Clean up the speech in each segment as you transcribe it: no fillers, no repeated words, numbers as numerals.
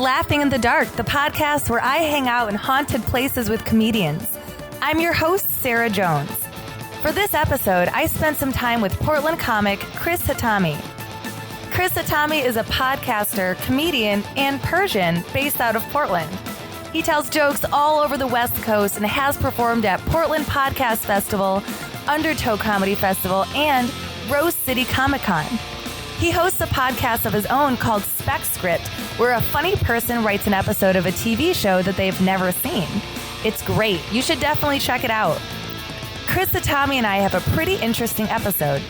Laughing in the Dark, the podcast where I hang out in haunted places with comedians. I'm your host, Sarah Jones. For this episode, I spent some time with Portland comic Chris Khatami. Chris Khatami is a podcaster, comedian, and Persian based out of Portland. He tells jokes all over the West Coast and has performed at Portland Podcast Festival, Undertow Comedy Festival, and Rose City Comic Con. He hosts a podcast of his own called Spec Script, where a funny person writes an episode of a TV show that they've never seen. It's great. You should definitely check it out. Chris Khatami and I have a pretty interesting episode.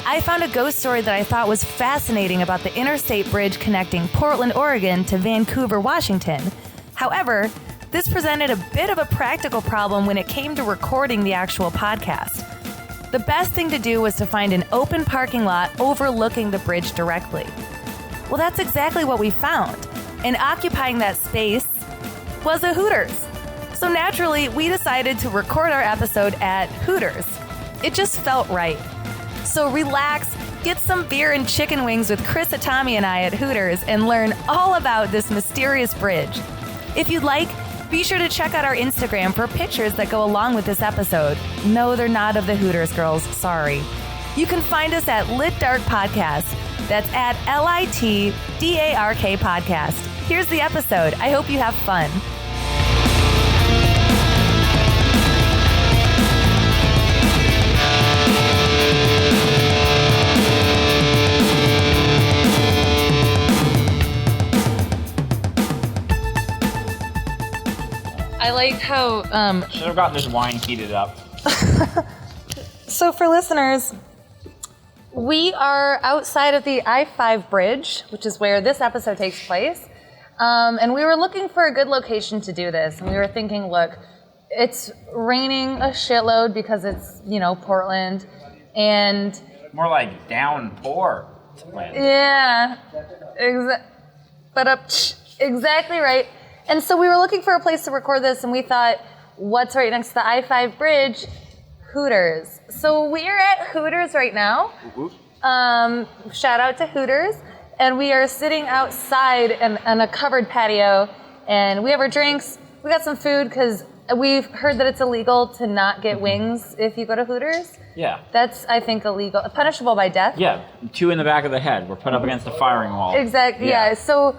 I found a ghost story that I thought was fascinating about the Interstate Bridge connecting Portland, Oregon to Vancouver, Washington. However, this presented a bit of a practical problem when it came to recording the actual podcast. The best thing to do was to find an open parking lot overlooking the bridge directly. Well, that's exactly what we found. And occupying that space was a Hooters. So naturally, we decided to record our episode at Hooters. It just felt right. So relax, get some beer and chicken wings with Chris Khatami and I at Hooters and learn all about this mysterious bridge. If you'd like, be sure to check out our Instagram for pictures that go along with this episode. No, they're not of the Hooters girls, sorry. You can find us at Lit Dark Podcast. That's at LITDARK Podcast. Here's the episode. I hope you have fun. I like how... Should have gotten this wine heated up. So for listeners, we are outside of the I-5 bridge, which is where this episode takes place. And we were looking for a good location to do this. And we were thinking, look, it's raining a shitload because it's, Portland. And... More like downpour. Yeah. Exactly right. And so we were looking for a place to record this, and we thought, what's right next to the I-5 bridge? Hooters. So we're at Hooters right now. Shout out to Hooters. And we are sitting outside on a covered patio, and we have our drinks. We got some food, because we've heard that it's illegal to not get wings if you go to Hooters. Yeah. That's, I think, illegal. Punishable by death. Yeah. 2 in the back of the head. We're put up against the firing wall. Exactly, yeah. So...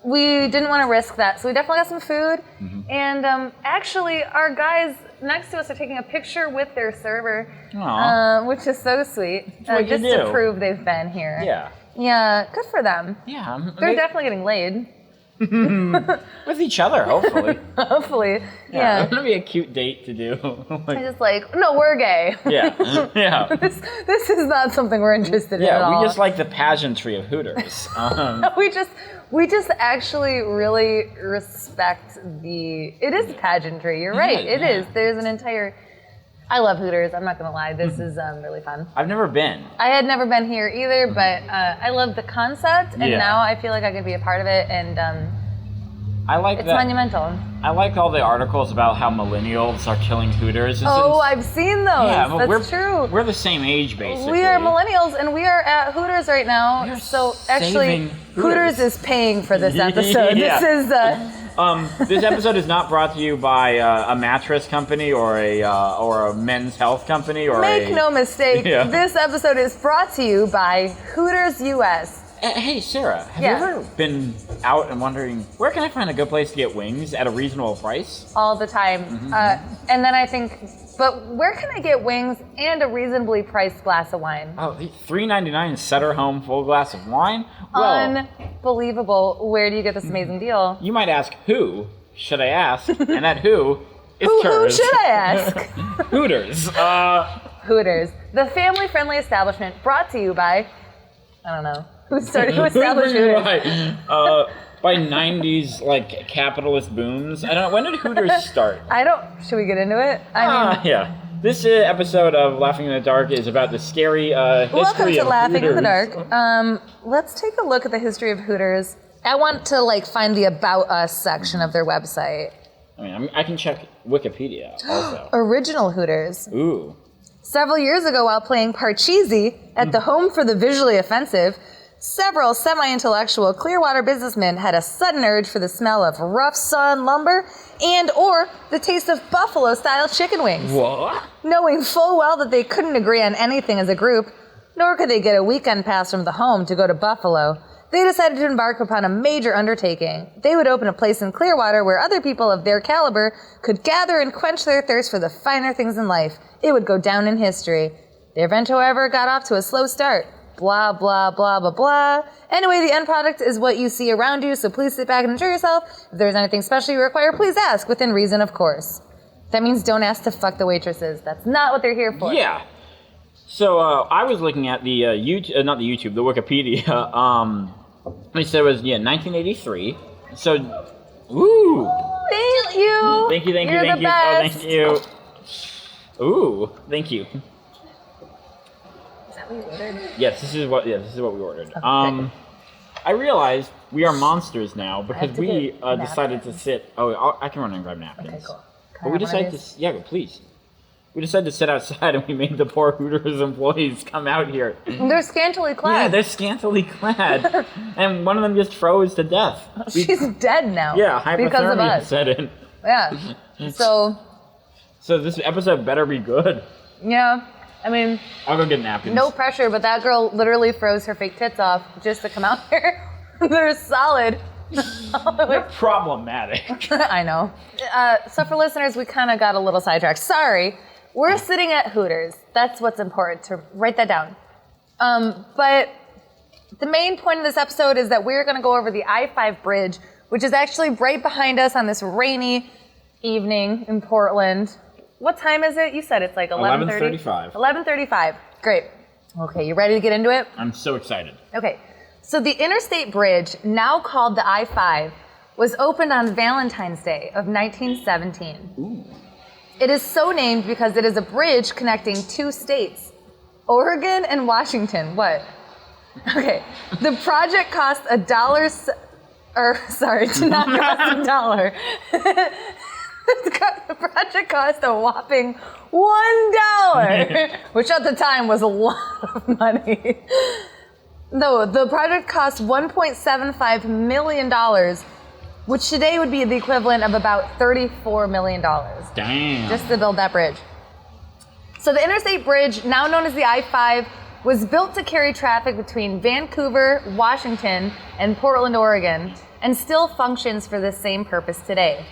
we didn't want to risk that, so we definitely got some food. Mm-hmm. And actually, our guys next to us are taking a picture with their server, which is so sweet. Just to prove they've been here. Yeah. Yeah, good for them. Yeah. They're definitely getting laid. With each other, hopefully. Hopefully, yeah. It's going to be a cute date to do. I just no, we're gay. Yeah, yeah. This is not something we're interested in at all. Yeah, we just like the pageantry of Hooters. We just actually really respect it is pageantry. You're right. It is. There's an entire... I love Hooters. I'm not going to lie. This is really fun. I've never been. I had never been here either, but I love the concept, and now I feel like I could be a part of it, and I like it's monumental. I like all the articles about how millennials are killing Hooters. I've seen those. Yeah, but That's true. We're the same age, basically. We are millennials, and we are at Hooters right now. So actually, Hooters is paying for this episode. Yeah. This is... This episode is not brought to you by a mattress company or a men's health company or Make no mistake, this episode is brought to you by Hooters US. Hey, Sarah, have you ever been out and wondering, where can I find a good place to get wings at a reasonable price? All the time. Mm-hmm. And then I think, but where can I get wings and a reasonably priced glass of wine? Oh, $3.99 Sutter Home full glass of wine? Well, unbelievable. Where do you get this amazing deal? You might ask, who should I ask? And that who is Who should I ask? Hooters. Hooters, the family-friendly establishment brought to you by, I don't know. Who established Hooters? Right. By 90s, capitalist booms. I don't know. When did Hooters start? Should we get into it? Yeah. This episode of Laughing in the Dark is about the scary history of Welcome to Laughing Hooters. in the Dark. Let's take a look at the history of Hooters. I want to, find the About Us section of their website. I can check Wikipedia also. Original Hooters. Ooh. Several years ago, while playing Parcheesi at the Home for the Visually Offensive, several semi-intellectual Clearwater businessmen had a sudden urge for the smell of rough sawn lumber and or the taste of buffalo-style chicken wings. What? Knowing full well that they couldn't agree on anything as a group, nor could they get a weekend pass from the home to go to Buffalo, they decided to embark upon a major undertaking. They would open a place in Clearwater where other people of their caliber could gather and quench their thirst for the finer things in life. It would go down in history. Their venture, however, got off to a slow start. Blah, blah, blah, blah, blah. Anyway, the end product is what you see around you, so please sit back and enjoy yourself. If there's anything special you require, please ask, within reason, of course. That means don't ask to fuck the waitresses. That's not what they're here for. Yeah. So, I was looking at the, the Wikipedia, they said it was, 1983. So, ooh. Thank you. Thank you. You're Oh, the best. thank you. Ooh, thank you. Is that what you ordered? Yes, this is what we ordered. Okay. I realized we are monsters now because we get decided to sit. Oh, I can run and grab napkins. Okay, cool. But we decided to. Yeah, please. We decided to sit outside, and we made the poor Hooters employees come out here. They're scantily clad. Yeah, they're scantily clad, and one of them just froze to death. She's dead now. Yeah, hypothermia because of us. set in. Yeah. So this episode better be good. Yeah. I mean, I'll go get napkins. no pressure, but that girl literally froze her fake tits off just to come out here. They're solid. They're problematic. I know. So for listeners, we kind of got a little sidetracked. Sorry. We're sitting at Hooters. That's what's important, to write that down. But the main point of this episode is that we're going to go over the I-5 bridge, which is actually right behind us on this rainy evening in Portland. What time is it? You said it's like 11:30? 11:35. 11:35. Great. Okay, you ready to get into it? I'm so excited. Okay. So the Interstate Bridge, now called the I-5, was opened on Valentine's Day of 1917. Ooh. It is so named because it is a bridge connecting two states, Oregon and Washington. What? Okay. The project cost did not cost $1. The project cost a whopping $1, which at the time was a lot of money. No, the project cost $1.75 million, which today would be the equivalent of about $34 million. Damn. Just to build that bridge. So the Interstate Bridge, now known as the I-5, was built to carry traffic between Vancouver, Washington, and Portland, Oregon, and still functions for the same purpose today.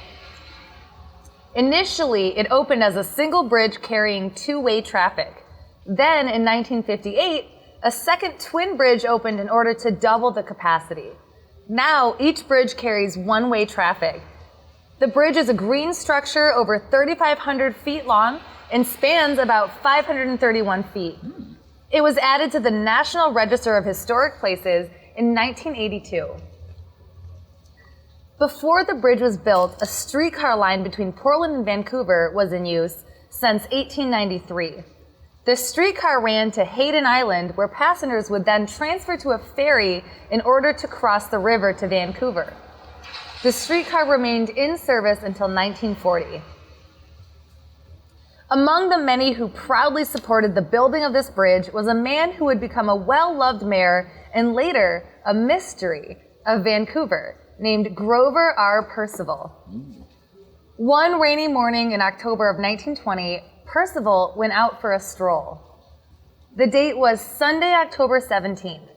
Initially, it opened as a single bridge carrying two-way traffic. Then, in 1958, a second twin bridge opened in order to double the capacity. Now, each bridge carries one-way traffic. The bridge is a green structure over 3,500 feet long and spans about 531 feet. It was added to the National Register of Historic Places in 1982. Before the bridge was built, a streetcar line between Portland and Vancouver was in use since 1893. The streetcar ran to Hayden Island, where passengers would then transfer to a ferry in order to cross the river to Vancouver. The streetcar remained in service until 1940. Among the many who proudly supported the building of this bridge was a man who would become a well-loved mayor and later a mystery of Vancouver, named Grover R. Percival. One rainy morning in October of 1920, Percival went out for a stroll. The date was Sunday, October 17th.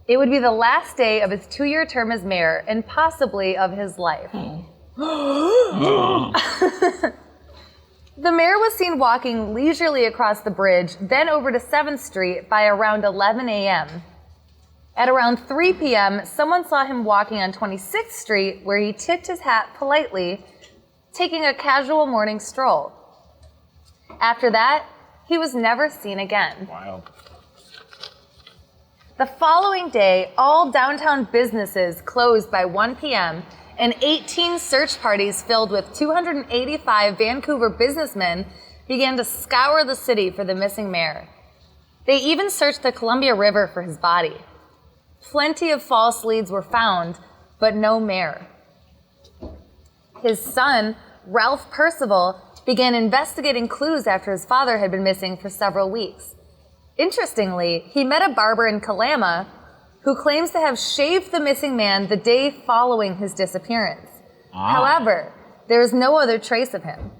It would be the last day of his 2-year term as mayor and possibly of his life. The mayor was seen walking leisurely across the bridge, then over to 7th Street by around 11 a.m. At around 3 p.m., someone saw him walking on 26th Street, where he tipped his hat politely, taking a casual morning stroll. After that, he was never seen again. Wild. The following day, all downtown businesses closed by 1 p.m., and 18 search parties filled with 285 Vancouver businessmen began to scour the city for the missing mayor. They even searched the Columbia River for his body. Plenty of false leads were found, but no mayor. His son, Ralph Percival, began investigating clues after his father had been missing for several weeks. Interestingly, he met a barber in Kalama who claims to have shaved the missing man the day following his disappearance. However, there is no other trace of him.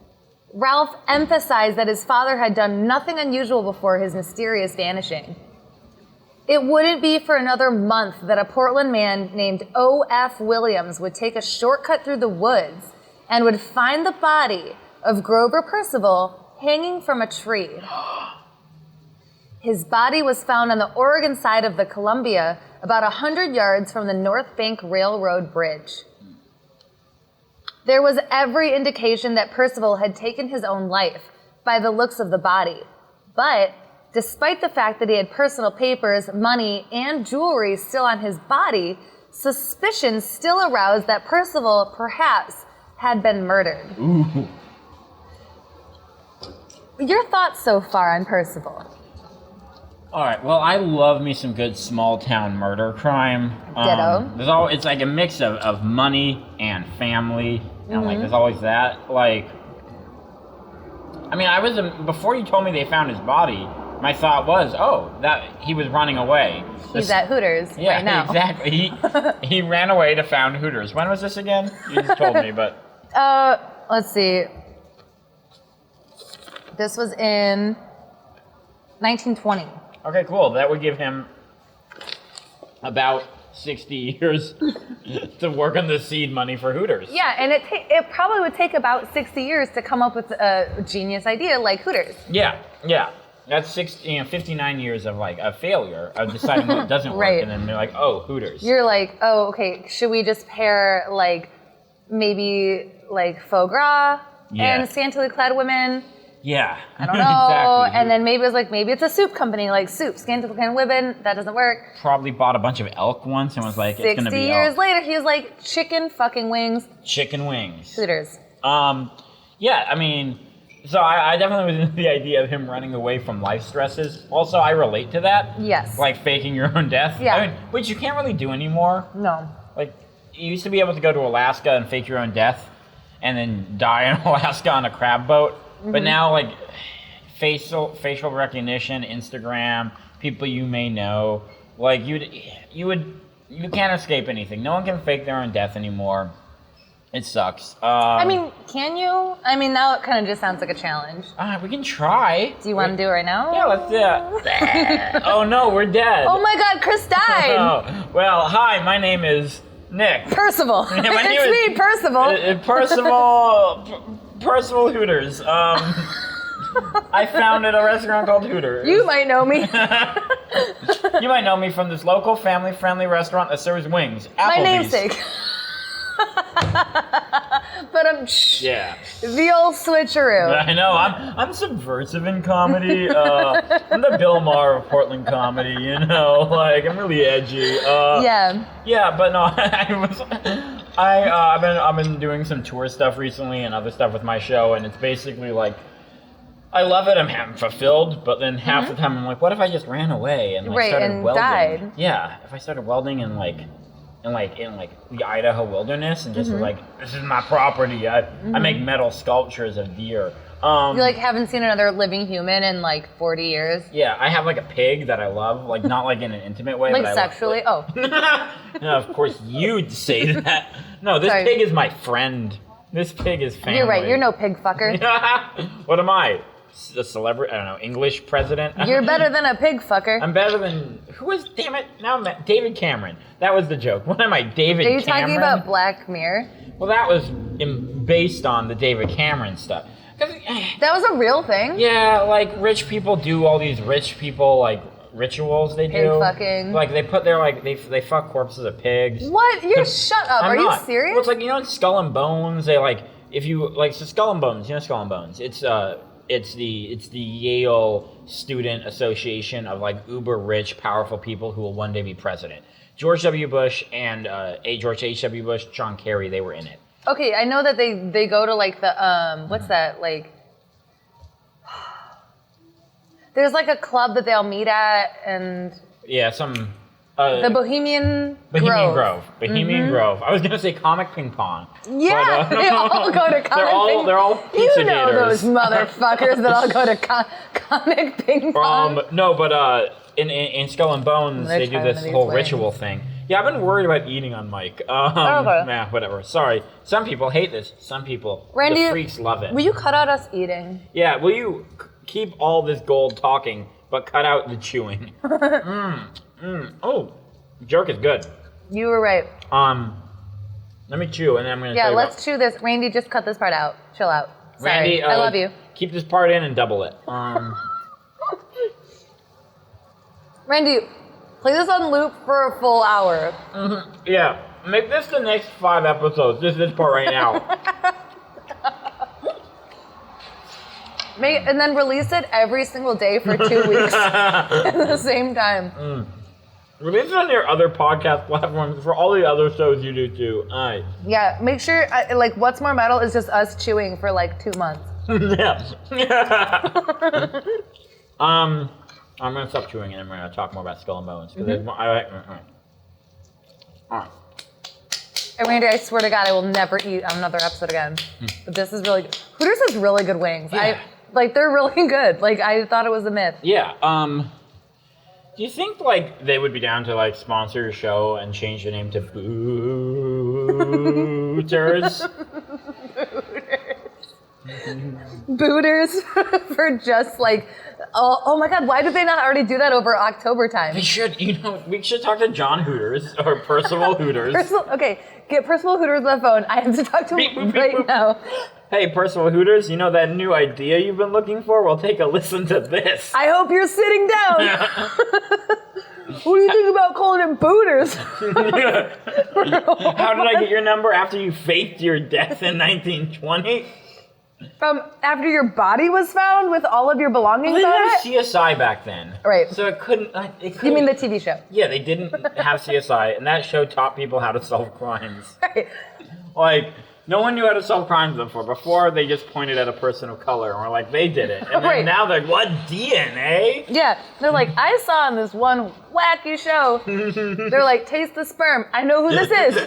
Ralph emphasized that his father had done nothing unusual before his mysterious vanishing. It wouldn't be for another month that a Portland man named O.F. Williams would take a shortcut through the woods and would find the body of Grover Percival hanging from a tree. His body was found on the Oregon side of the Columbia, about 100 yards from the North Bank Railroad Bridge. There was every indication that Percival had taken his own life by the looks of the body. But despite the fact that he had personal papers, money, and jewelry still on his body, suspicion still aroused that Percival perhaps had been murdered. Ooh. Your thoughts so far on Percival? All right. Well, I love me some good small town murder crime. Ditto. It's like a mix of money and family, and like there's always that. Like, I mean, before you told me they found his body, my thought was, that he was running away. He's at Hooters right now. Exactly. He ran away to found Hooters. When was this again? You just told me, but. Let's see. This was in 1920. Okay, cool. That would give him about 60 years to work on the seed money for Hooters. Yeah, and it probably would take about 60 years to come up with a genius idea like Hooters. Yeah. That's 59 years of like a failure of deciding what doesn't work, Right. and then they're like, Hooters. You're like, okay, should we just pair like maybe like foie gras and scantily clad women? Yeah. I don't know. Exactly. And then maybe it's a soup company, like soup, scantily clad women. That doesn't work. Probably bought a bunch of elk once and was like, it's going to 60 be years elk. later, he was like, chicken fucking wings. Chicken wings. Hooters. Yeah, I mean, so I definitely was into the idea of him running away from life stresses. Also, I relate to that. Yes. Like faking your own death. Yeah. I mean, which you can't really do anymore. No. Like, you used to be able to go to Alaska and fake your own death and then die in Alaska on a crab boat. But now, like, facial recognition, Instagram, people you may know, like, you can't escape anything. No one can fake their own death anymore. It sucks. I mean, can you? I mean, now it kind of just sounds like a challenge. We can try. Do you want to do it right now? Yeah, let's do it. Oh no, we're dead. Oh my God, Chris died. Oh, well, hi, my name is Nick. Percival. My name It's me, Percival. Percival Hooters. I founded a restaurant called Hooters. You might know me. You might know me from this local family-friendly restaurant that serves wings. Applebee's. My namesake. But yeah. The old switcheroo. I know. I'm subversive in comedy. I'm the Bill Maher of Portland comedy. You know, like I'm really edgy. Yeah. Yeah, but no, I've been doing some tour stuff recently and other stuff with my show, and it's basically like I love it. I'm fulfilled, but then half the time I'm like, what if I just ran away and like started and welding? died. Yeah, if I started welding in the Idaho wilderness and just was like, this is my property. I make metal sculptures of deer. You like haven't seen another living human in like 40 years. Yeah, I have like a pig that I love, like not like in an intimate way. Like but sexually? No, of course you'd say that. No, this pig is my friend. This pig is family. You're right. You're no pig fucker. What am I? A celebrity? I don't know. English president? You're better than a pig fucker. I'm better than damn it? Now I'm David Cameron. That was the joke. What am I, David Cameron? Are you talking about Black Mirror? Well, that was based on the David Cameron stuff. That was a real thing? Yeah, like rich people do all these rich people like rituals they do. Pig fucking. Like they put their like they fuck corpses of pigs. What? Shut up. Are you serious? Well, it's like, you know, Skull and Bones. They like if you like so Skull and Bones. You know Skull and Bones. It's the Yale Student Association of like uber rich, powerful people who will one day be president. George W. Bush and George H.W. Bush, John Kerry, they were in it. Okay, I know that they go to like the what's that like? There's like a club that they all meet at, and yeah, some the Bohemian Grove. Bohemian Grove. I was gonna say Comic Ping Pong. Yeah, but, they all go to Comic Ping Pong. They're all pizza know daters. Those motherfuckers that all go to Comic Ping Pong. No, but in Skull and Bones, they do this whole ritual thing. Yeah, I've been worried about eating on mic. Okay. Nah, whatever. Sorry. Some people hate this. Some people, Randy, the freaks love it. Will you cut out us eating? Yeah, will you keep all this gold talking, but cut out the chewing? Oh, jerk is good. You were right. Let me chew, and then I'm going to Yeah, let's chew this. Randy, just cut this part out. Chill out. Sorry. Randy, I love you. Keep this part in and double it. Randy, play this on loop for a full hour. Yeah, make this the next 5 episodes. This part right now. And then release it every single day for 2 weeks at the same time. Release it on your other podcast platforms for all the other shows you do too. Alright. Yeah, make sure, like, What's More Metal is just us chewing for like 2 months. Yeah. I'm gonna stop chewing and I'm gonna talk more about Skull and Bones. There's more, Alright. And Randy, I swear to God, I will never eat on another episode again. But this is really good. Hooters has really good wings. Yeah. They're really good. Like, I thought it was a myth. Yeah, do you think, like, they would be down to, like, sponsor your show and change the name to Booters? Booters for just, like, oh my God, why did they not already do that over October time? They should, we should talk to John Hooters or Percival Hooters. Okay, get Percival Hooters on the phone. I have to talk to him right now. Hey, Percival Hooters, you know that new idea you've been looking for? Well, take a listen to this. I hope you're sitting down. What do you think about calling it Booters? How did I get your number after you faked your death in 1920? After your body was found with all of your belongings They on didn't it? have CSI back then. Right. So it couldn't... You mean the TV show? Yeah, they didn't have CSI, and that show taught people how to solve crimes. Right. Like, no one knew how to solve crimes before. Before, they just pointed at a person of color and were like, they did it. And then Right. now they're like, what, DNA? Yeah, they're like, I saw on this one wacky show. They're like, taste the sperm. I know who this is.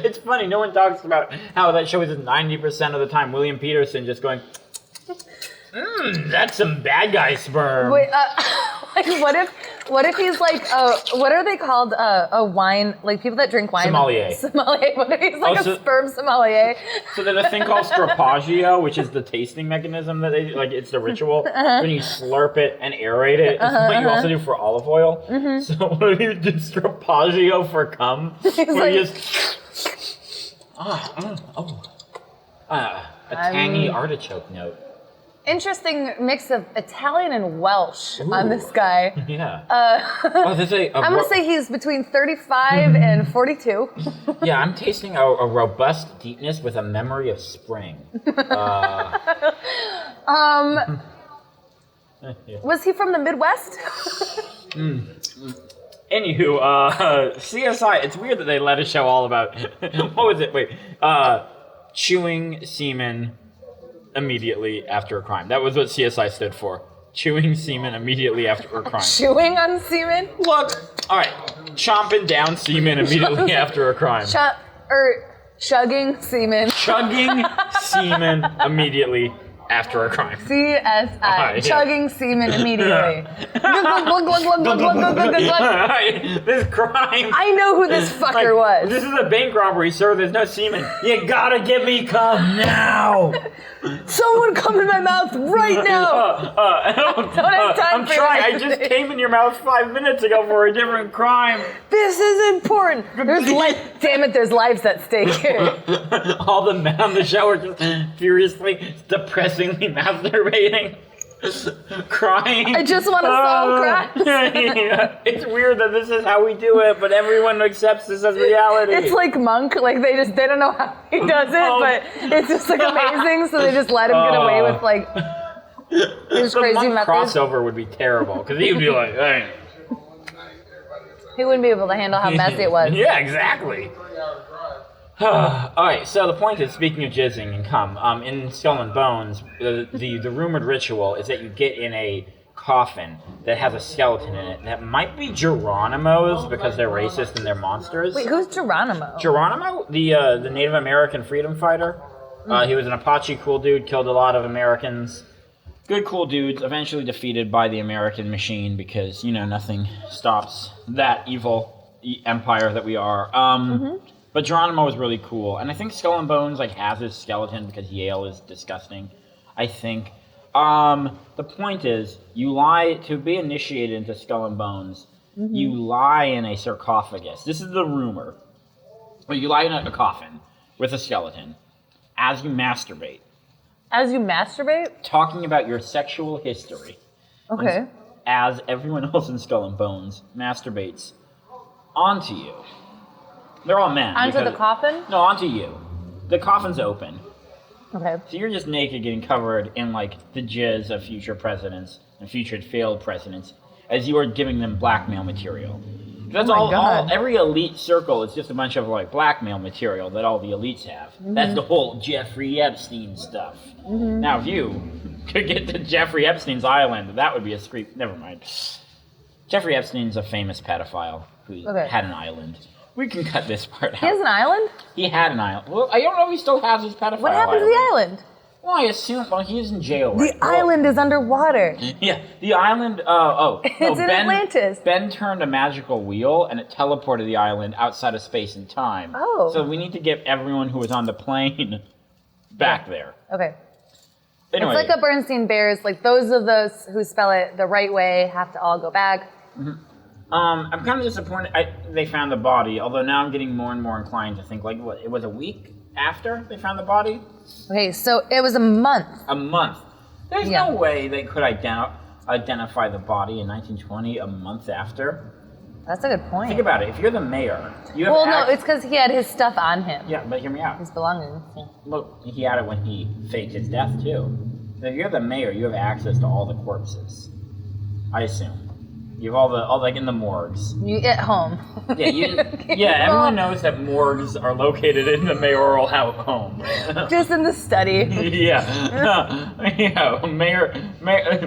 It's funny, no one talks about how that show is 90% of the time William Peterson just going, that's some bad guy sperm. Wait, like, what if he's like, what are they called? A wine, like people that drink wine. Sommelier. Sommelier. What if he's like a sperm sommelier? So there's a thing called strapaggio, which is the tasting mechanism that they, like, it's the ritual. When you slurp it and aerate it, it's what you also do for olive oil. So what if you did strapaggio for cum? Where you just, a tangy artichoke note. Interesting mix of Italian and Welsh on this guy. Yeah. I'm going to say he's between 35 and 42. Yeah, I'm tasting a robust deepness with a memory of spring. Was he from the Midwest? Anywho, CSI, it's weird that they let a show all about, what was it? Wait, chewing semen immediately after a crime. That was what CSI stood for. Chewing semen immediately after a crime. Chewing on semen? Look, alright, chomping down semen immediately after a crime. Chugging semen. Chugging semen immediately after a crime. CSI. Yeah. Chugging semen immediately. Glug, glug, glug, glug, glug, glug, glug, glug, glug. This crime. I know who this fucker was. This is a bank robbery, sir. There's no semen. You gotta get me cum now. Someone come in my mouth right now. Don't have time I'm for trying. I that. just came in your mouth 5 minutes ago for a different crime. This is important. Damn it, there's lives at stake here. All the men on the show are just furiously, depressingly masturbating. Crying. I just want to solve crimes. Yeah. It's weird that this is how we do it, but everyone accepts this as reality. It's like Monk, like they don't know how he does it, but it's just like amazing, so they just let him get away with like his the crazy Monk methods. crossover would be terrible, because he would be like, hey. He wouldn't be able to handle how messy it was. Yeah, exactly. Alright, so the point is, speaking of jizzing and cum, in Skull and Bones, the rumored ritual is that you get in a coffin that has a skeleton in it that might be Geronimo's because they're racist and they're monsters. Wait, who's Geronimo? Geronimo? The Native American freedom fighter. He was an Apache cool dude, killed a lot of Americans. good, cool dudes, eventually defeated by the American machine because, nothing stops that evil empire that we are. But Geronimo was really cool. And I think Skull and Bones, has his skeleton because Yale is disgusting, I think. The point is, to be initiated into Skull and Bones, you lie in a sarcophagus. This is the rumor. Or you lie in a coffin with a skeleton as you masturbate. As you masturbate? Talking about your sexual history. Okay. As everyone else in Skull and Bones masturbates onto you. They're all men. Onto the coffin? No, onto you. The coffin's open. Okay. So you're just naked getting covered in, the jizz of future presidents and future failed presidents as you are giving them blackmail material. That's all, every elite circle is just a bunch of, blackmail material that all the elites have. That's the whole Jeffrey Epstein stuff. Now, if you could get to Jeffrey Epstein's island, that would be a screep. Never mind. Jeffrey Epstein's a famous pedophile who had an island. We can cut this part out. He has an island? He had an island. Well, I don't know if he still has his pedophile What happened to the island? Well, I assume, he's in jail The island is underwater. Yeah, the island, It's in Atlantis. Ben turned a magical wheel, and it teleported the island outside of space and time. Oh. So we need to get everyone who was on the plane back there. Okay. Anyway. It's like a Bernstein Bears, those of us who spell it the right way have to all go back. I'm kind of disappointed they found the body, although now I'm getting more and more inclined to think, it was a week after they found the body? Okay, so it was a month. A month. There's no way they could identify the body in 1920 a month after. That's a good point. Think about it. If you're the mayor, you have no, it's because he had his stuff on him. Yeah, but hear me out. His belongings. Yeah. Look, he had it when he faked his death, too. So if you're the mayor, you have access to all the corpses. I assume. You have all in the morgues. You at home. Everyone knows that morgues are located in the mayoral home. Just in the study.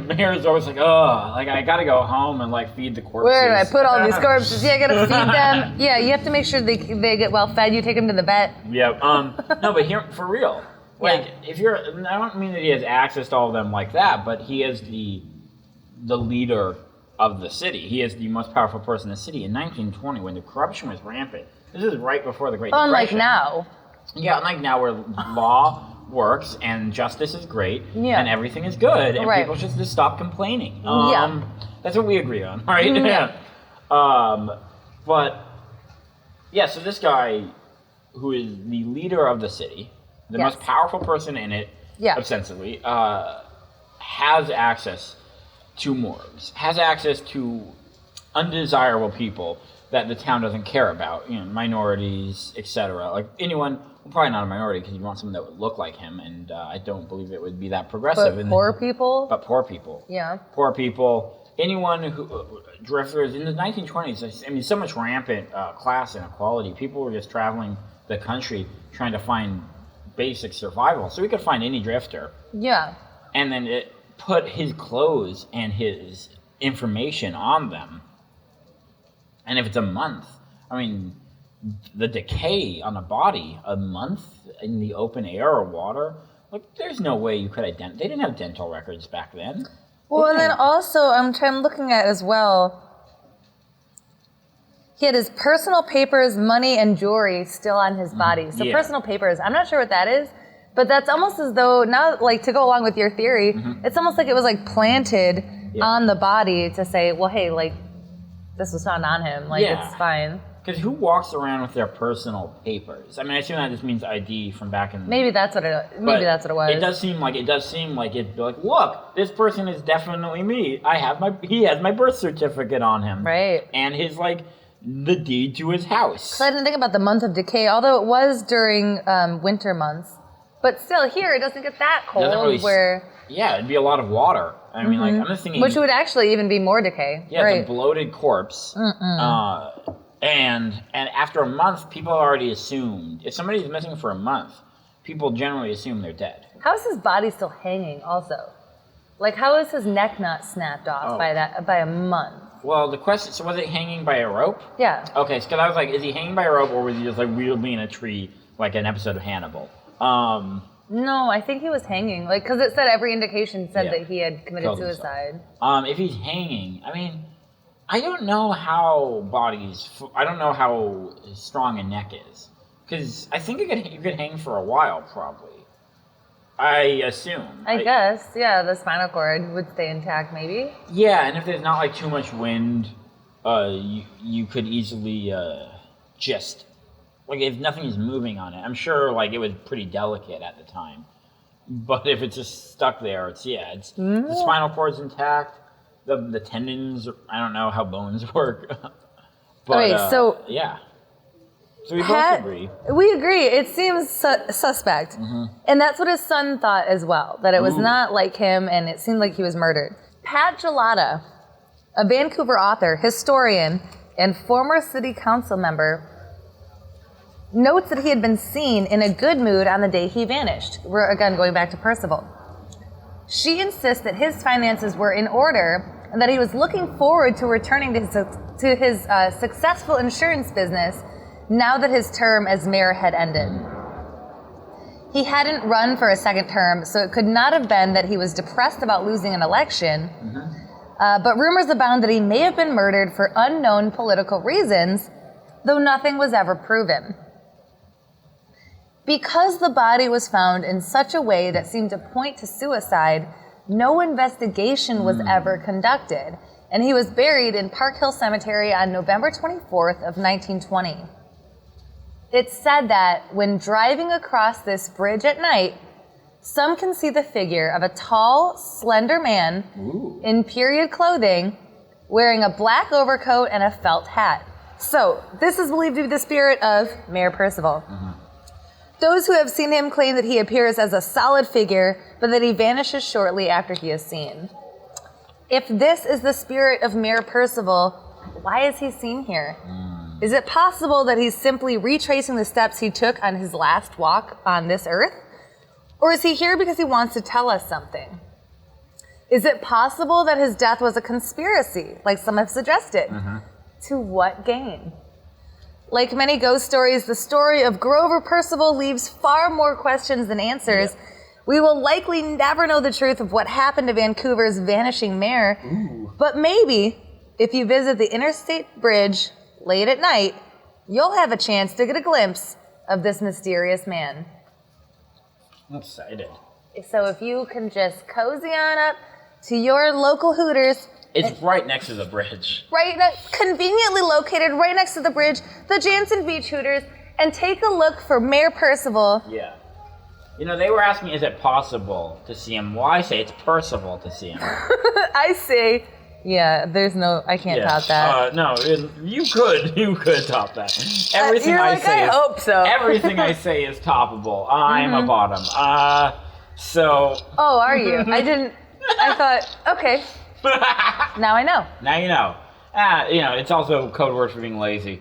Mayor's always I gotta go home and feed the corpses. Where do I put all these corpses? Yeah, I gotta feed them. Yeah, you have to make sure they get well fed. You take them to the vet. Yeah. No, but here for real. If you're, I don't mean that he has access to all of them like that, but he is the leader of the city. He is the most powerful person in the city. In 1920, when the corruption was rampant, this is right before the Great Depression. Unlike now. Yeah, unlike now where law works and justice is great and everything is good and people should just stop complaining. That's what we agree on, right? So this guy, who is the leader of the city, the most powerful person in it, ostensibly, has access to morgues, has access to undesirable people that the town doesn't care about, minorities, etc. Anyone, well, probably not a minority because you want someone that would look like him, and I don't believe it would be that progressive. But poor people? But poor people. Yeah. Poor people. Anyone who, drifters, in the 1920s, so much rampant class inequality. People were just traveling the country trying to find basic survival. So we could find any drifter. Yeah. And then it put his clothes and his information on them. And if it's a month, the decay on a body, a month in the open air or water, there's no way you could identify. They didn't have dental records back then. Well, and then also, I'm looking at as well, he had his personal papers, money, and jewelry still on his body. So personal papers, I'm not sure what that is. But that's almost as though, now, to go along with your theory, it's almost like it was, planted on the body to say, well, hey, this was found on him. It's fine. Because who walks around with their personal papers? I assume that just means ID from back in... Maybe that's what it was. It does seem like it'd be look, this person is definitely me. He has my birth certificate on him. Right. And his, the deed to his house. So I didn't think about the month of decay, although it was during winter months. But still, here, it doesn't get that cold Yeah, it'd be a lot of water. I'm just thinking... Which would actually even be more decay. Yeah, it's a bloated corpse. And after a month, people already assumed... If somebody's missing for a month, people generally assume they're dead. How is his body still hanging, also? How is his neck not snapped off by a month? Well, the question... So was it hanging by a rope? Yeah. Okay, because I was is he hanging by a rope, or was he just, wielding a tree, like an episode of Hannibal? No, I think he was hanging. Like, because it said every indication said that he had committed Killed suicide. If he's hanging, I mean, I don't know how I don't know how strong a neck is. Because I think you could hang for a while, probably. I assume. I guess, yeah, the spinal cord would stay intact, maybe. Yeah, and if there's not like too much wind, you could easily just like if nothing is moving on it. I'm sure like it was pretty delicate at the time, but if it's just stuck there, the spinal cord's intact. The tendons. I don't know how bones work. But, so yeah. So we both agree. We agree. It seems suspect. And that's what his son thought as well, that it was not like him and it seemed like he was murdered. Pat Gelada, a Vancouver author, historian, and former city council member, notes that he had been seen in a good mood on the day he vanished. We're, again, going back to Percival. She insists that his finances were in order and that he was looking forward to returning to his successful insurance business now that his term as mayor had ended. He hadn't run for a second term, so it could not have been that he was depressed about losing an election, but rumors abound that he may have been murdered for unknown political reasons, though nothing was ever proven. Because the body was found in such a way that seemed to point to suicide, no investigation was ever conducted, and he was buried in Park Hill Cemetery on November 24th of 1920. It's said that when driving across this bridge at night, some can see the figure of a tall, slender man in period clothing, wearing a black overcoat and a felt hat. So, this is believed to be the spirit of Mayor Percival. Those who have seen him claim that he appears as a solid figure, but that he vanishes shortly after he is seen. If this is the spirit of Mayor Percival, why is he seen here? Is it possible that he's simply retracing the steps he took on his last walk on this earth? Or is he here because he wants to tell us something? Is it possible that his death was a conspiracy, like some have suggested? To what gain? Like many ghost stories, the story of Grover Percival leaves far more questions than answers. We will likely never know the truth of what happened to Vancouver's vanishing mayor. But maybe, if you visit the Interstate Bridge late at night, you'll have a chance to get a glimpse of this mysterious man. I'm excited. So if you can just cozy on up to your local Hooters. It's right next to the bridge. Conveniently located right next to the bridge, the Jansen Beach Hooters, and take a look for Mayor Percival. Yeah. You know, they were asking, is it possible to see him? Well, I say it's Percival to see him. I say, yeah, I can't top that. No, you could top that. Everything I hope so. Everything I say is toppable. I'm a bottom. Oh, are you? I thought, okay. Now I know. Now you know. It's also code word for being lazy.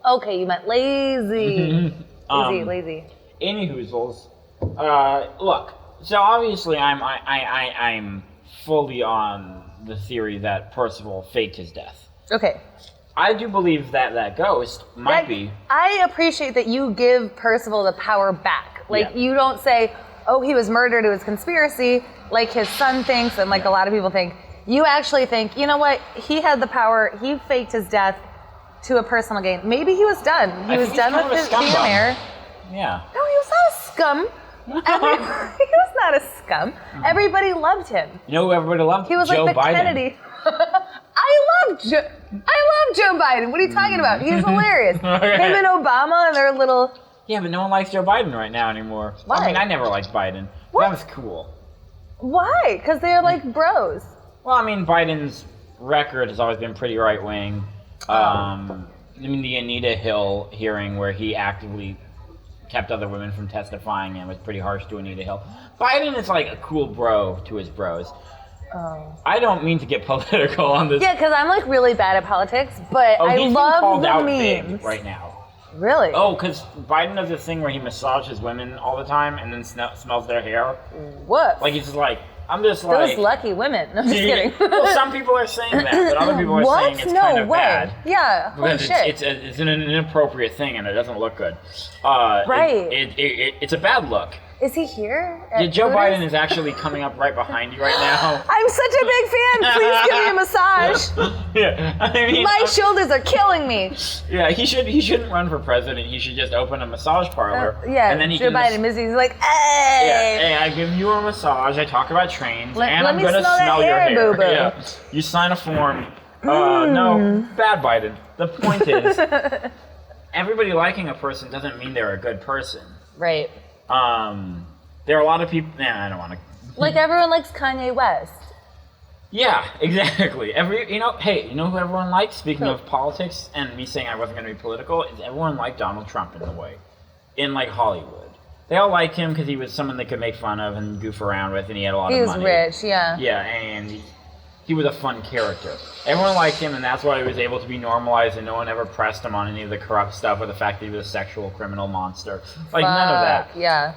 Okay, you meant lazy. Lazy. Any hoozles. Look. So obviously, I'm fully on the theory that Percival faked his death. Okay. I do believe that ghost might be. I appreciate that you give Percival the power back. You don't say, oh, he was murdered, it was conspiracy, like his son thinks and like a lot of people think. You actually think, you know what, he had the power, he faked his death to a personal gain. Maybe he was done. He was done with being a mayor. Yeah. No, he was not a scum. He was not a scum. Everybody loved him. You know who everybody loved? He was Joe like the Biden. Kennedy. I love Joe Biden. What are you talking about? He's hilarious. Him and Obama and their little... Yeah, but no one likes Joe Biden right now anymore. Why? I mean, I never liked Biden. What? That was cool. Why? Because they're like bros. Well, I mean, Biden's record has always been pretty right-wing. I mean, the Anita Hill hearing where he actively kept other women from testifying and was pretty harsh to Anita Hill. Biden is like a cool bro to his bros. Oh. I don't mean to get political on this. Yeah, because I'm like really bad at politics, but I love the memes. Right now. Really? Oh, because Biden does this thing where he massages women all the time and then smells their hair. What? Like he's just like, I'm just like... Those lucky women. No, I'm just kidding. Well, some people are saying that, but other people are saying it's kind of bad. Yeah, holy Because shit. it's an inappropriate thing and it doesn't look good. Right. It's a bad look. Is he here? Yeah, Joe Hooters? Biden is actually coming up right behind you right now. I'm such a big fan. Please give me a massage. Yeah, I mean, My shoulders are killing me. yeah, he shouldn't run for president. He should just open a massage parlor. Yeah, and then he Joe can Biden, Missy's like, hey. Yeah, hey, I give you a massage. I talk about trains, and let I'm me gonna smell that smell your hair, hair. boo-boo. Yeah, you sign a form. No, bad Biden. The point is, everybody liking a person doesn't mean they're a good person. Right. There are a lot of people. Nah, I don't want to. Like everyone likes Kanye West. Yeah, exactly. Hey, you know who everyone likes? Speaking of politics, and me saying I wasn't going to be political, is everyone liked Donald Trump in a way, in like Hollywood. They all liked him because he was someone they could make fun of and goof around with, and he had a lot of money. He was rich, yeah. Yeah, and he was a fun character. Everyone liked him, and that's why he was able to be normalized, and no one ever pressed him on any of the corrupt stuff or the fact that he was a sexual criminal monster. Like, none of that. Yeah.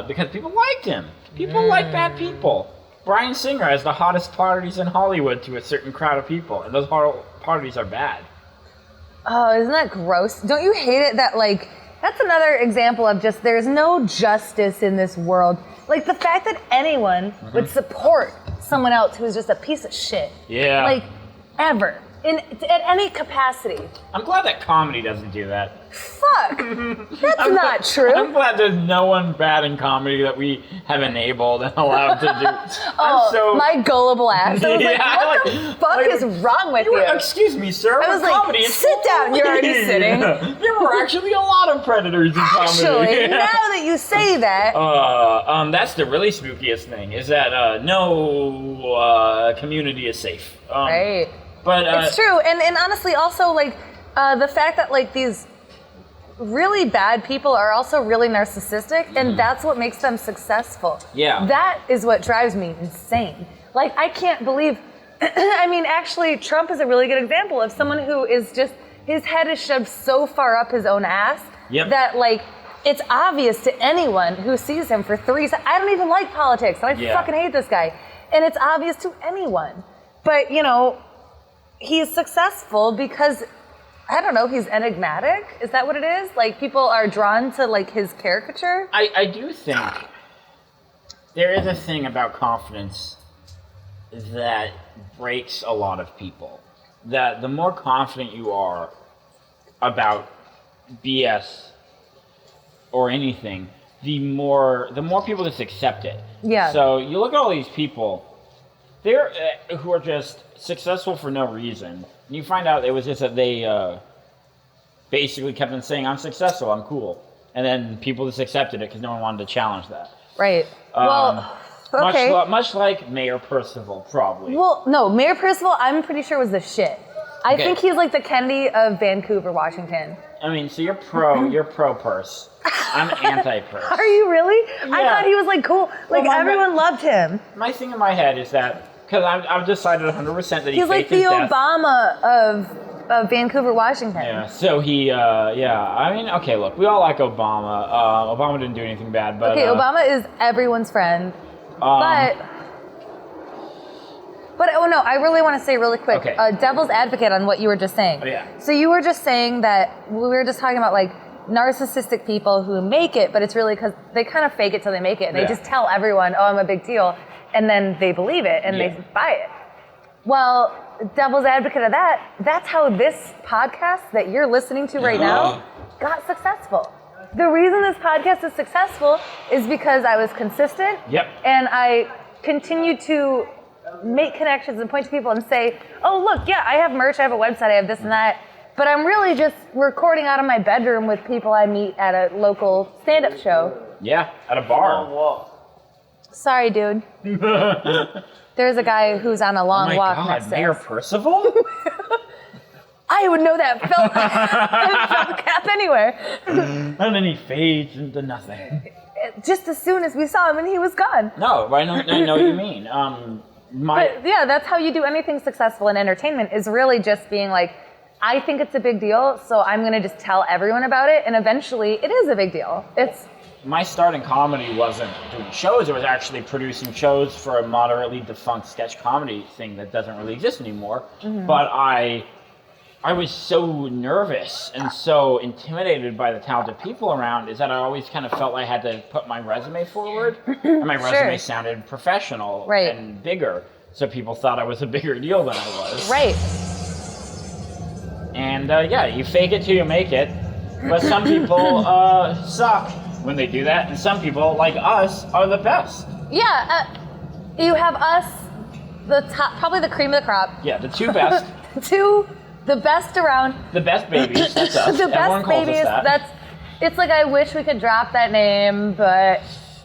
Because people liked him. People like bad people. Bryan Singer has the hottest parties in Hollywood to a certain crowd of people, and those parties are bad. Oh, isn't that gross? Don't you hate it that, like, that's another example of just there's no justice in this world. Like, the fact that anyone would support someone else who is just a piece of shit. Yeah. Like, ever. At any capacity. I'm glad that comedy doesn't do that. Fuck! That's not true. I'm glad there's no one bad in comedy that we have enabled and allowed to do. My gullible ass. I was like, what the fuck is wrong with you? Excuse me, sir. I was like, comedy sit down. You're already sitting. There were actually a lot of predators in comedy. Actually, now that you say that. That's the really spookiest thing, is that no community is safe. Right. But it's true, and honestly, also like the fact that like these really bad people are also really narcissistic, and that's what makes them successful. Yeah, that is what drives me insane. Like I can't believe. I mean, actually, Trump is a really good example of someone who is just his head is shoved so far up his own ass that like it's obvious to anyone who sees him for 3 seconds. I don't even like politics, and I fucking hate this guy, and it's obvious to anyone. But you know. He's successful because, I don't know, he's enigmatic? Is that what it is? Like, people are drawn to, like, his caricature? I do think there is a thing about confidence that breaks a lot of people. That the more confident you are about BS or anything, the more people just accept it. Yeah. So you look at all these people, they're who are just successful for no reason. And you find out it was just that they basically kept on saying, I'm successful, I'm cool. And then people just accepted it because no one wanted to challenge that. Right. Well, okay. Much like Mayor Percival, probably. Well, no, Mayor Percival, I'm pretty sure was the shit. I think he's like the Kennedy of Vancouver, Washington. I mean, so you're pro purse. I'm anti-purse. Are you really? Yeah. I thought he was like cool. Like everyone loved him. My thing in my head is that, because I've decided 100% that he's like the Obama of Vancouver, Washington. Yeah, so he, I mean, okay, look, we all like Obama. Obama didn't do anything bad, but... Okay, Obama is everyone's friend, But oh no, I really want to say really quick, devil's advocate on what you were just saying. Oh, yeah. So you were just saying that we were just talking about like narcissistic people who make it, but it's really because they kind of fake it till they make it. And they just tell everyone, oh, I'm a big deal. And then they believe it and they buy it. Well, devil's advocate of that, that's how this podcast that you're listening to right now got successful. The reason this podcast is successful is because I was consistent. Yep. And I continued to make connections and point to people and say, oh, look, yeah, I have merch, I have a website, I have this and that. But I'm really just recording out of my bedroom with people I meet at a local stand-up show. Yeah, at a bar. Sorry, dude. There's a guy who's on a long walk next to us. Mayor Percival? I would know that felt cap anywhere. And then he fades into nothing. Just as soon as we saw him and he was gone. No, I know what you mean. But yeah, that's how you do anything successful in entertainment, is really just being like, I think it's a big deal, so I'm going to just tell everyone about it, and eventually it is a big deal. It's my start in comedy wasn't doing shows. It was actually producing shows for a moderately defunct sketch comedy thing that doesn't really exist anymore. But I was so nervous and so intimidated by the talented people around is that I always kind of felt I had to put my resume forward. And my resume sounded professional and bigger. So people thought I was a bigger deal than I was. Right. And you fake it till you make it. But some people suck when they do that. And some people, like us, are the best. Yeah. You have us, the top, probably the cream of the crop. Yeah, the two best. The best around. The best babies. That's us. The Everyone best calls babies. us that. It's like I wish we could drop that name, but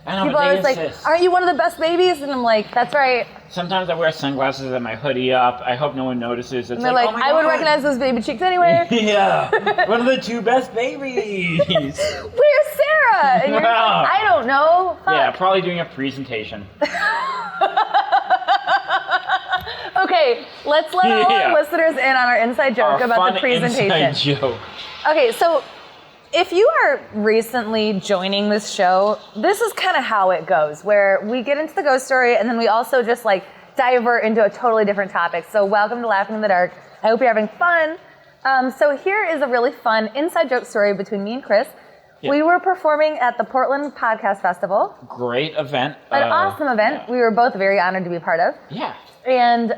I know, people are always like, "Aren't you one of the best babies?" And I'm like, "That's right." Sometimes I wear sunglasses and my hoodie up. I hope no one notices. It's and they're like, oh my I would God. recognize those baby cheeks anyway. Yeah, one of the two best babies. Where's Sarah? And you're like, I don't know. Fuck. Yeah, probably doing a presentation. Okay, let's let all our listeners in on our inside joke about the presentation. Inside joke. Okay, so if you are recently joining this show, this is kind of how it goes, where we get into the ghost story and then we also just like divert into a totally different topic. So welcome to Laughing in the Dark. I hope you're having fun. So here is a really fun inside joke story between me and Chris. Yeah. We were performing at the Portland Podcast Festival. Great event. An awesome event. Yeah. We were both very honored to be a part of. Yeah. And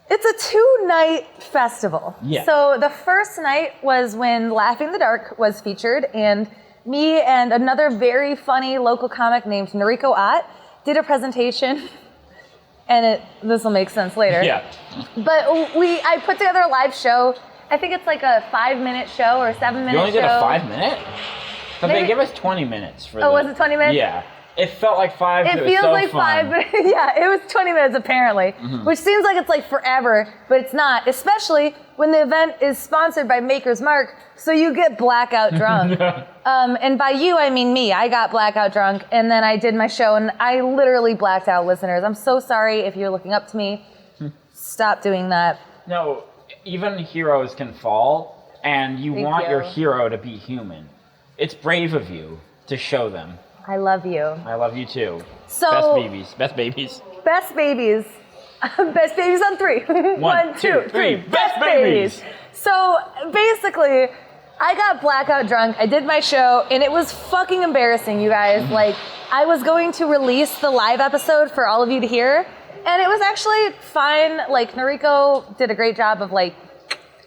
it's a 2-night festival. Yeah. So the first night was when Laughing in the Dark was featured, and me and another very funny local comic named Noriko Ott did a presentation. And this will make sense later. Yeah. But I put together a live show. I think it's like a 5-minute show or a 7-minute show. You only did a 5-minute? But they give us 20 minutes for was it 20 minutes? Yeah. It felt like 5. It feels so like fun. 5, but yeah, it was 20 minutes apparently, which seems like it's like forever, but it's not, especially when the event is sponsored by Maker's Mark, so you get blackout drunk. And by you, I mean me. I got blackout drunk, and then I did my show, and I literally blacked out, listeners. I'm so sorry if you're looking up to me. Stop doing that. No, even heroes can fall, and you want your hero to be human. It's brave of you to show them. I love you. I love you too. So, best babies. Best babies. Best babies. Best babies on 3. 1, 2, 3. Best babies. So basically, I got blackout drunk. I did my show, and it was fucking embarrassing, you guys. Like, I was going to release the live episode for all of you to hear, and it was actually fine. Like, Noriko did a great job of like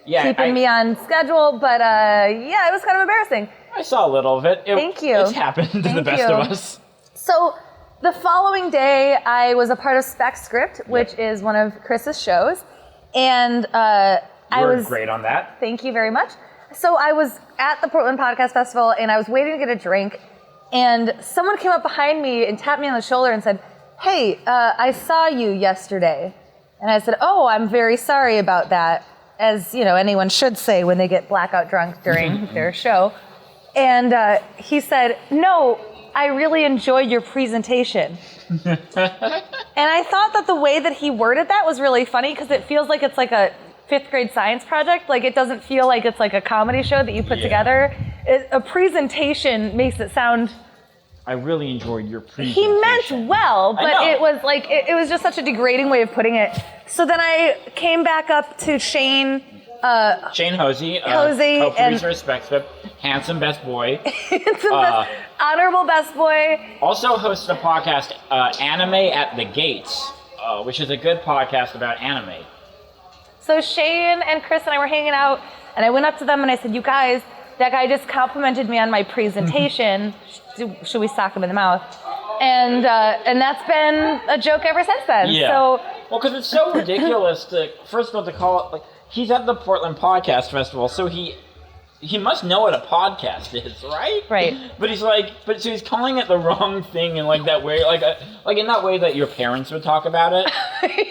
keeping me on schedule, but yeah, it was kind of embarrassing. I saw a little of it. Thank you. It's happened to the best of us. So the following day, I was a part of Spec Script, which is one of Chris's shows. And I was great on that. Thank you very much. So I was at the Portland Podcast Festival, and I was waiting to get a drink. And someone came up behind me and tapped me on the shoulder and said, "Hey, I saw you yesterday." And I said, "Oh, I'm very sorry about that," as you know, anyone should say when they get blackout drunk during their show. And he said, "No, I really enjoyed your presentation." And I thought that the way that he worded that was really funny because it feels like it's like a 5th grade science project. Like it doesn't feel like it's like a comedy show that you put together. A presentation makes it sound... I really enjoyed your presentation. He meant well, but it was like, it was just such a degrading way of putting it. So then I came back up to Shane Hosey, co-producer of Spec Script, handsome best boy. Honorable best boy. Also hosts a podcast, Anime at the Gates, which is a good podcast about anime. So Shane and Chris and I were hanging out, and I went up to them and I said, "You guys, that guy just complimented me on my presentation. Should we sock him in the mouth?" And that's been a joke ever since then. Yeah. So, well, because it's so ridiculous to, first of all, to call it, like, he's at the Portland Podcast Festival, so he must know what a podcast is, right? Right. But he's like, so he's calling it the wrong thing in like that way, like in that way that your parents would talk about it.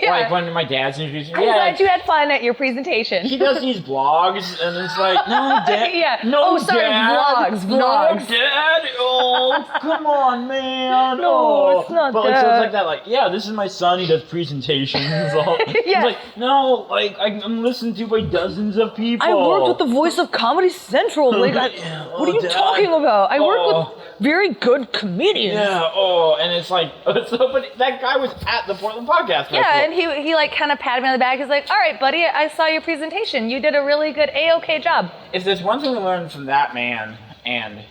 Yeah. Like when my dad's introducing I'm glad you had fun at your presentation. He does these vlogs, and it's like, no, Dad. Yeah. No, sorry, Dad. vlogs. No, Dad. Oh, come on, man. No, it's not but that. Like, so it's like that, like, yeah, this is my son. He does presentations. All. Yeah. It's like, no, like I'm listened to by dozens of people. I work with the Voice of Comedy Central. Like, what are you talking about? I work with very good comedians. Yeah, and it's like, but that guy was at the Portland Podcast Festival. Yeah, and he like kind of patted me on the back. He's like, all right, buddy, I saw your presentation. You did a really good A-OK job. If there's one thing we learned from that man and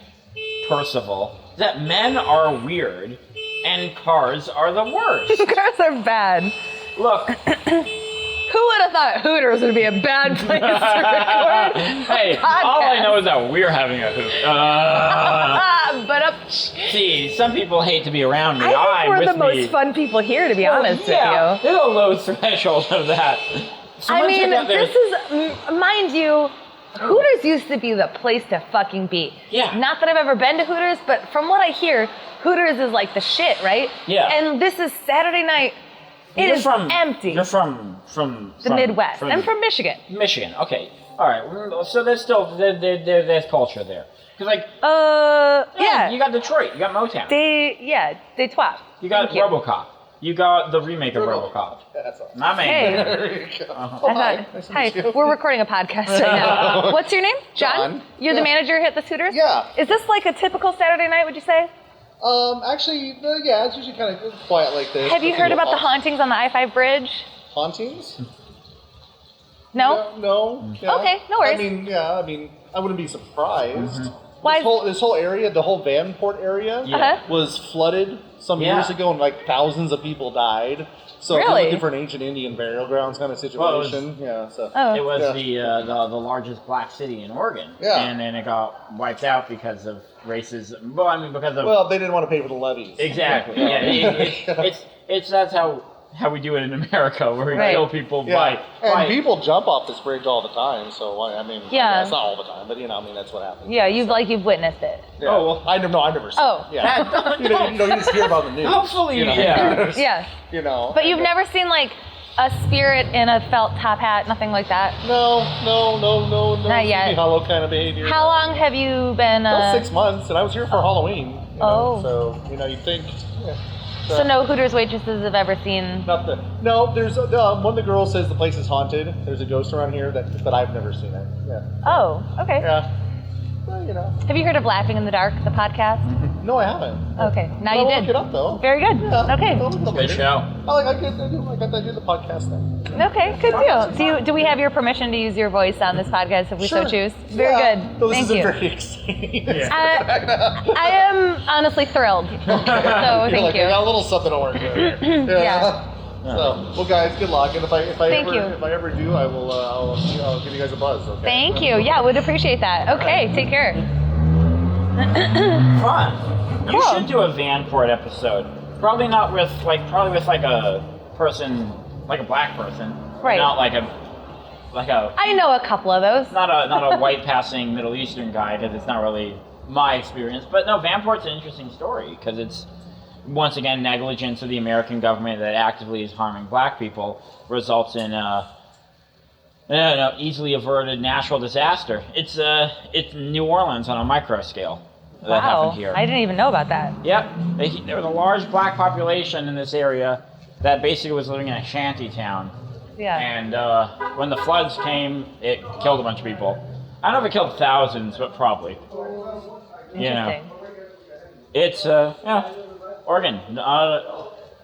Percival, is that men are weird and cars are the worst. Cars are bad. Look. Who would have thought Hooters would be a bad place to record? Hey, all I know is that we're having a hoot. See, some people hate to be around me. I think we're the most fun people here, to be honest with you. There's a low threshold of that. I mean, this is, mind you, Hooters used to be the place to fucking be. Yeah. Not that I've ever been to Hooters, but from what I hear, Hooters is like the shit, right? Yeah. And this is Saturday night. It is empty. You're from the Midwest. I'm from Michigan. Michigan. Okay. All right. So there's still there's culture there. Cause like. Yeah. You got Detroit. You got Motown. They twat. You got RoboCop. You got the remake of RoboCop. That's awesome. My man. Hey. There you go. Hi, we're recording a podcast right now. What's your name? John? You're the manager at the Hooters? Yeah. Is this like a typical Saturday night, would you say? Actually, yeah, it's usually kind of quiet like this. Have you heard about the hauntings on the I-5 bridge? Hauntings? No? No. Yeah. Okay, no worries. I mean, I wouldn't be surprised. Mm-hmm. Why? This whole area, the whole Vanport area, was flooded some years ago, and like thousands of people died. So Really? if you're looking for an ancient Indian burial grounds kind of situation. It was the largest black city in Oregon. Yeah. And then it got wiped out because of racism. Well, I mean, because of... Well, they didn't want to pay for the levies. Exactly. That's how we do it in America, where we kill people by... people jump off this bridge all the time, so I mean, it's not all the time, but that's what happens. Yeah, you've witnessed it. Yeah. Oh, well, I've never seen it. Yeah. You just hear about the news. Hopefully, Yeah. But you've never seen a spirit in a felt top hat, nothing like that? No. Not yet. Hollow kind of behavior. How long have you been... 6 months, and I was here for Halloween. So, you'd think... Yeah. So no Hooters waitresses have ever seen... No, there's one of the girls says the place is haunted. There's a ghost around here, but I've never seen it. Yeah. Oh, okay. Yeah. Well, Have you heard of Laughing in the Dark, the podcast? No, I haven't. Okay, now you I'll did. look it up, though. Very good. Yeah, Okay. Good show. I do the podcast thing. Okay, good deal. Do we have your permission to use your voice on this podcast if we so choose? Very good. So this Thank isn't you. very exciting. I am honestly thrilled. So thank you. I got a little something to work with. Yeah. So, well, guys, good luck. And if I Thank ever do, I will. I'll give you guys a buzz. Okay. Thank you. Yeah, would appreciate that. Okay, take care. Fun. Cool. You should do a Vanport episode. Probably with a person, like a black person. Right. Not like a. I know a couple of those. Not a white passing Middle Eastern guy, because it's not really my experience. But no, Vanport's an interesting story because it's once again negligence of the American government that actively is harming black people results in easily averted natural disaster. It's New Orleans on a micro scale. That happened here. I didn't even know about that. Yep. There was a large black population in this area that basically was living in a shanty town. Yeah. And when the floods came, it killed a bunch of people. I don't know if it killed thousands, but probably. Interesting. It's, Oregon.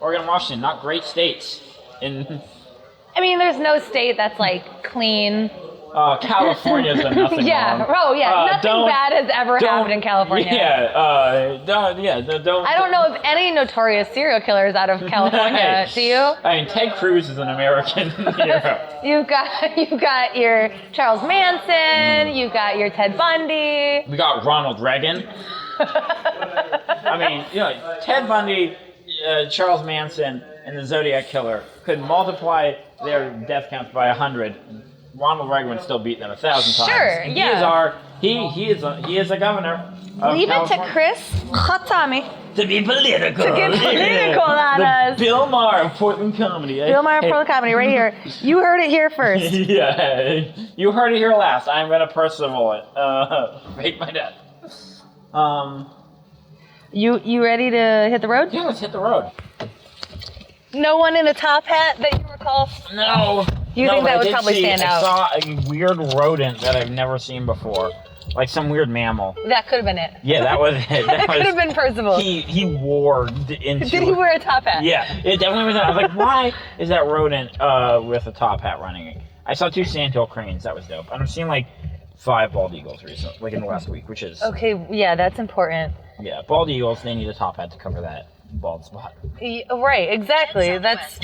Oregon and Washington, not great states. I mean, there's no state that's clean. California's a nothing Yeah. wrong. Oh, yeah. Nothing bad has ever happened in California. Don't. I don't know of any notorious serial killers out of California. Do you? I mean, Ted Cruz is an American hero. You've got your Charles Manson. You've got your Ted Bundy. We got Ronald Reagan. I mean, Ted Bundy, Charles Manson, and the Zodiac Killer could multiply their death counts by 100. Ronald Reagan would still beat them 1,000 times. Sure, And yeah. He is a governor. Leave it to Chris Khatami to be political. to get political on us. Bill Maher of Portland Comedy. Bill Maher of Portland Comedy, right here. You heard it here first. Yeah, you heard it here last. I'm gonna Percival it. Fake my death. You ready to hit the road? Yeah, let's hit the road. No one in a top hat that you recall? No. You think that would probably stand out? I saw a weird rodent that I've never seen before. like some weird mammal. That could have been it. Yeah, that was it. That could have been Percival. He warged into. Did he wear a top hat? Yeah, it definitely was. I was like, why is that rodent with a top hat running? I saw 2 sandhill cranes. That was dope. And I've seen like 5 bald eagles recently, like in the last week, which is okay. Yeah, that's important. Yeah, bald eagles. They need a top hat to cover that bald spot. Right. Exactly. That's.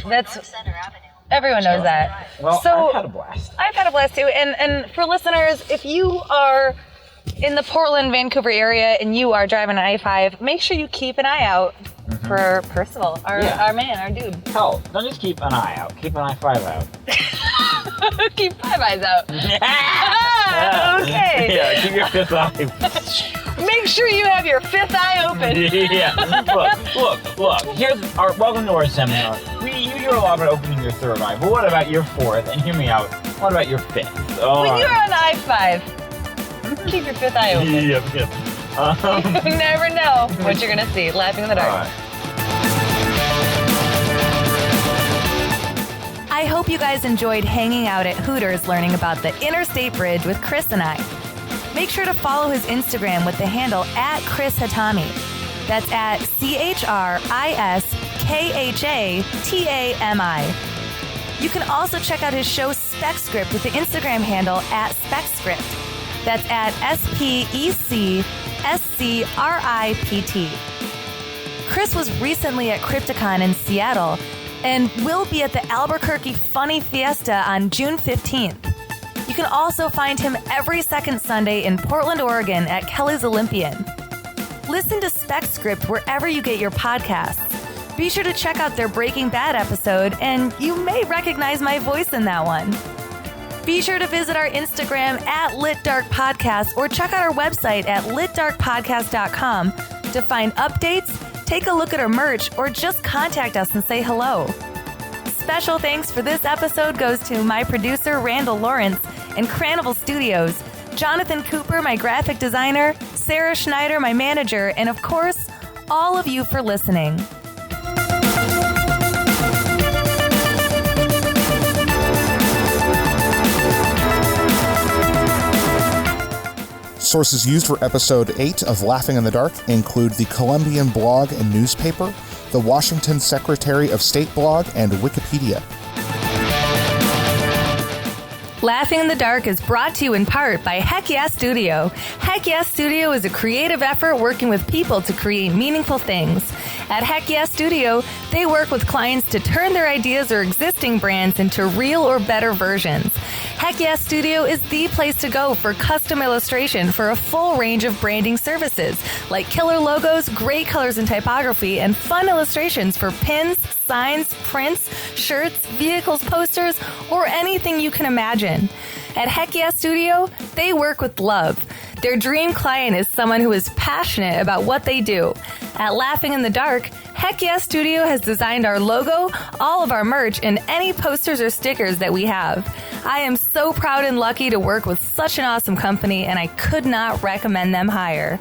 Everyone knows that. Well, so, I've had a blast. I've had a blast too. And for listeners, if you are in the Portland, Vancouver area and you are driving on I-5, make sure you keep an eye out for Percival, our man, our dude. Hell, don't just keep an eye out. Keep an I-5 out. Keep 5 eyes out. Okay. Yeah, keep your 5th eye. Make sure you have your 5th eye open. Yeah. Look. Here's our welcome to our seminar. You hear a lot about opening your 3rd eye, but what about your 4th? And hear me out. What about your 5th? Oh, when you're on I-5, keep your 5th eye open. Yep. You never know what you're gonna see. Laughing in the dark. Right. I hope you guys enjoyed hanging out at Hooters learning about the Interstate Bridge with Chris and I. Make sure to follow his Instagram with the handle @Chris Khatami. That's at ChrisKhatami. You can also check out his show Spec Script with the Instagram handle @SpecScript. That's at SPECSCRIPT. Chris was recently at Crypticon in Seattle and will be at the Albuquerque Funny Fiesta on June 15th. You can also find him every second Sunday in Portland, Oregon at Kelly's Olympian. Listen to Spec Script wherever you get your podcasts. Be sure to check out their Breaking Bad episode, and you may recognize my voice in that one. Be sure to visit our Instagram @LitDarkPodcast or check out our website at litdarkpodcast.com to find updates, take a look at our merch, or just contact us and say hello. Special thanks for this episode goes to my producer, Randall Lawrence, and Cranival Studios, Jonathan Cooper, my graphic designer, Sarah Schneider, my manager, and of course, all of you for listening. Sources used for episode 8 of Laughing in the Dark include the Columbian blog and newspaper, the Washington Secretary of State blog, and Wikipedia. Laughing in the Dark is brought to you in part by Heck Yeah Studio. Heck Yeah Studio is a creative effort working with people to create meaningful things. At Heck Yeah Studio, they work with clients to turn their ideas or existing brands into real or better versions. Heck Yeah Studio is the place to go for custom illustration for a full range of branding services, like killer logos, great colors and typography, and fun illustrations for pins, signs, prints, shirts, vehicles, posters, or anything you can imagine. At Heck Yeah Studio, they work with love. Their dream client is someone who is passionate about what they do. At Laughing in the Dark, Heck Yeah Studio has designed our logo, all of our merch, and any posters or stickers that we have. I am so proud and lucky to work with such an awesome company, and I could not recommend them higher.